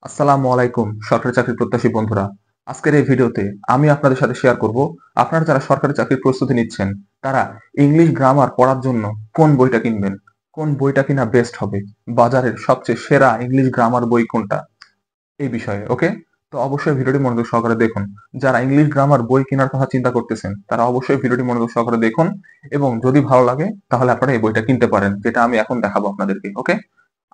আসসালামু আলাইকুম সরকারি চাকরি প্রত্যাশী বন্ধুরা। আজকের এই ভিডিওতে আমি আপনাদের সাথে শেয়ার করব আপনারা যারা সরকারি চাকরির প্রস্তুতি নিচ্ছেন তারা ইংলিশ গ্রামার পড়ার জন্য কোন বইটা কিনবেন, কোন বইটা কিনা বেস্ট হবে, বাজারের সবচেয়ে সেরা ইংলিশ গ্রামার বই কোনটা, এই বিষয়ে। ওকে, তো অবশ্যই ভিডিওটি মনোযোগ সহকারে দেখুন। যারা ইংলিশ গ্রামার বই কেনার কথা চিন্তা করতেছেন তারা অবশ্যই ভিডিওটি মনোযোগ সহকারে দেখুন এবং যদি ভালো লাগে তাহলে আপনারা এই বইটা কিনতে পারেন, যেটা আমি এখন দেখাবো আপনাদেরকে। ওকে,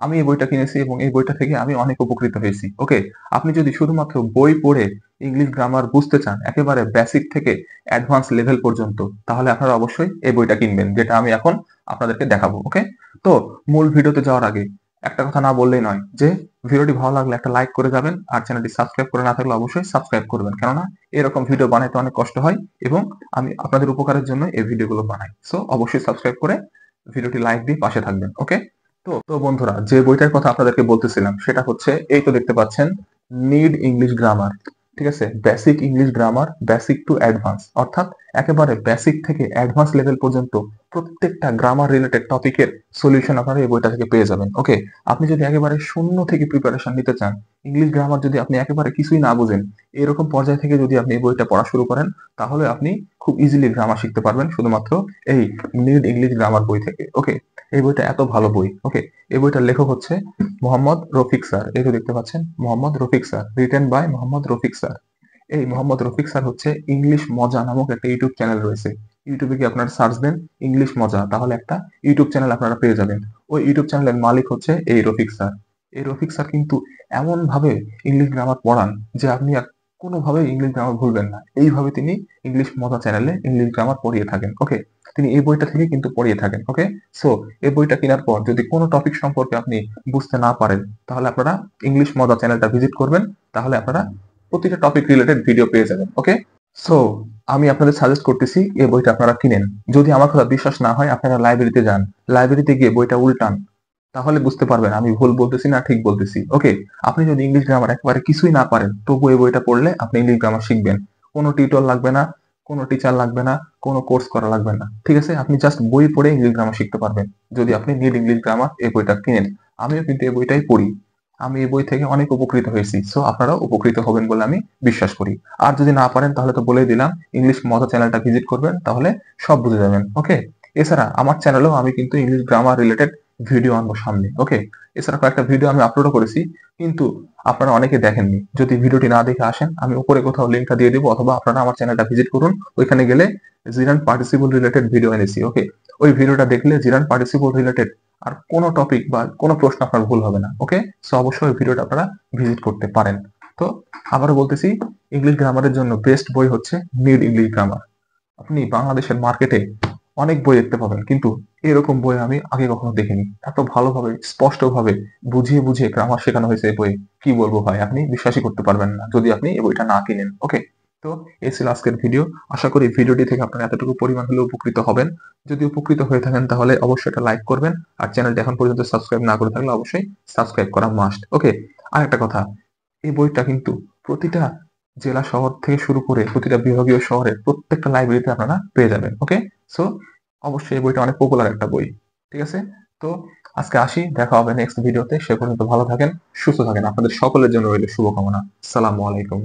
আমি এই বইটা কিনেছি এবং এই বইটা থেকে আমি অনেক উপকৃত হয়েছি। ওকে, আপনি যদি শুধুমাত্র বই পড়ে ইংলিশ গ্রামার বুঝতে চান একেবারে বেসিক থেকে অ্যাডভান্স লেভেল পর্যন্ত, তাহলে আপনারা অবশ্যই এই বইটা কিনবেন, যেটা আমি এখন আপনাদেরকে দেখাবো। ওকে, তো মূল ভিডিওতে যাওয়ার আগে একটা কথা না বললেই নয় যে ভিডিওটি ভালো লাগলে একটা লাইক করে যাবেন, আর চ্যানেলটি সাবস্ক্রাইব করে না থাকলে অবশ্যই সাবস্ক্রাইব করবেন, কেননা এরকম ভিডিও বানাইতে অনেক কষ্ট হয় এবং আমি আপনাদের উপকারের জন্য এই ভিডিওগুলো বানাই। সো অবশ্যই সাবস্ক্রাইব করে ভিডিওটি লাইক দিয়ে পাশে থাকবেন। ওকে, তো বন্ধুরা, যে বইটার কথা আপনাদেরকে বলতেছিলাম সেটা হচ্ছে, এই তো দেখতে পাচ্ছেন, নিড ইংলিশ গ্রামার। ঠিক আছে, basic English grammar, basic to advance, অর্থাৎ একেবারে বেসিক থেকে অ্যাডভান্স লেভেল পর্যন্ত প্রত্যেকটা গ্রামার রিলেটেড টপিকের সলিউশন আপনারা এই বইটা থেকে পেয়ে যাবেন। ওকে, আপনি যদি একেবারে শূন্য থেকে প্রিপারেশন নিতে চান, ইংলিশ গ্রামার যদি আপনি একেবারে কিছুই না বুঝেন, এরকম পর্যায় থেকে যদি আপনি এই বইটা পড়া শুরু করেন, তাহলে আপনি খুব ইজিলি গ্রামার শিখতে পারবেন শুধুমাত্র এই নিড ইংলিশ গ্রামার বই থেকে। ওকে, এই বইটা এত ভালো বই। ওকে, এই বইটার লেখক হচ্ছে মোহাম্মদ রফিক স্যার। এই তো দেখতে পাচ্ছেন, Mohammad Rafiq sir, written by Mohammad Rafiq sir. এই মোহাম্মদ রফিক স্যার হচ্ছে ইংলিশ মজা নামক একটা ইউটিউব চ্যানেল রয়েছে। ইউটিউবে কি আপনারা সার্চ দেন ইংলিশ মজা, তাহলে একটা ইউটিউব চ্যানেল আপনারা পেয়ে যাবেন। ওই ইউটিউব চ্যানেলের মালিক হচ্ছে এই রফিক স্যার। এই রফিক স্যার কিন্তু এমন ভাবে ইংলিশ গ্রামার পড়ান যে আপনি আর কোনোভাবে ইংলিশ গ্রামার ভুলবেন না। এইভাবে তিনি ইংলিশ মজা চ্যানেলে ইংলিশ গ্রামার পড়িয়ে থাকেন। ওকে, তিনি এই বইটা থেকে কিন্তু পড়িয়ে থাকেন। ওকে, সো এই বইটা কেনার পর যদি কোনো টপিক সম্পর্কে আপনি বুঝতে না পারেন, তাহলে আপনারা ইংলিশ মজা চ্যানেলটা ভিজিট করবেন, তাহলে আপনারা প্রতিটা টপিক রিলেটেড ভিডিও পেয়ে যাবেন। ওকে, সো আমি আপনাদের সাজেস্ট করতেছি এই বইটা আপনারা কিনেন। যদি আমার কথা বিশ্বাস না হয় আপনারা লাইব্রেরিতে যান, লাইব্রেরিতে গিয়ে বইটা উল্টান, তাহলে বুঝতে পারবেন আমি ভুল বলতেছি না ঠিক বলতেছি। ওকে, আপনি যদি ইংলিশ গ্রামার একেবারে কিছুই না পারেন, তবু এই বইটা পড়লে আপনি ইংলিশ গ্রামার শিখবেন। কোনো টিউটর লাগবে না, কোনো টিচার লাগবে না, কোনো কোর্স করা লাগবে না। ঠিক আছে, আপনি জাস্ট বই পড়ে ইংলিশ গ্রামার শিখতে পারবেন যদি আপনি নিড ইংলিশ গ্রামার এই বইটা কিনেন। আমিও কিন্তু এই বইটাই পড়ি, আমি এই বই থেকে অনেক উপকৃত হয়েছি। সো আপনারাও উপকৃত হবেন বলে আমি বিশ্বাস করি। আর যদি না পারেন তাহলে তো বলেই দিলাম, ইংলিশ মজা চ্যানেলটা ভিজিট করবেন, তাহলে সব বুঝে যাবেন। ওকে, এছাড়া আমার চ্যানেলেও আমি কিন্তু ইংলিশ গ্রামার রিলেটেড ভিডিও আনবো সামনে। ওকে, এছাড়া কয়েকটা ভিডিও আমি আপলোডও করেছি, কিন্তু আপনারা অনেকে দেখেননি। যদি ভিডিওটি না দেখে আসেন, আমি উপরে কোথাও লিঙ্কটা দিয়ে দিব, অথবা আপনারা আমার চ্যানেলটা ভিজিট করুন, ওইখানে গেলে জিরান পার্টিসিপল রিলেটেড ভিডিও এনেছি। ওকে, ওই ভিডিওটা দেখলে জিরান পার্টিসিপল রিলেটেড আর কোনো টপিক বা কোনো প্রশ্ন আপনার ভুল হবে না। ওকে, সো অবশ্যই ওই ভিডিওটা আপনারা ভিজিট করতে পারেন। তো আবারও বলতেছি, ইংলিশ গ্রামারের জন্য বেস্ট বই হচ্ছে নিড ইংলিশ গ্রামার। আপনি বাংলাদেশের মার্কেটে অনেক বই দেখতে পাবেন, কিন্তু এরকম বই আমি আগে কখনো দেখিনি। এত ভালোভাবে স্পষ্টভাবে বুঝিয়ে বুঝিয়ে গ্রামার শেখানো হয়েছে এই বইয়ে, কি বলবো ভাই, আপনি বিশ্বাসই করতে পারবেন না যদি আপনি এই বইটা না কিনেন। ওকে, তো এই ছিল আজকের ভিডিও। আশা করি ভিডিওটি থেকে আপনারা এতটুকু পরিমাণ হলে উপকৃত হবেন। যদি উপকৃত হয়ে থাকেন তাহলে অবশ্যই এটা লাইক করবেন, আর চ্যানেলটি এখন পর্যন্ত সাবস্ক্রাইব না করে থাকলে অবশ্যই সাবস্ক্রাইব করা মাস্ট। ওকে, আর একটা কথা, এই বইটা কিন্তু প্রতিটা জেলা শহর থেকে শুরু করে প্রতিটা বিভাগীয় শহরের প্রত্যেকটা লাইব্রেরিতে আপনারা পেয়ে যাবেন। ওকে, সো অবশ্যই এই বইটা অনেক পপুলার একটা বই। ঠিক আছে, তো আজকে আসি, দেখা হবে নেক্সট ভিডিওতে। সে পর্যন্ত ভালো থাকেন, সুস্থ থাকেন। আপনাদের সকলের জন্য রইল শুভকামনা। সালামু আলাইকুম।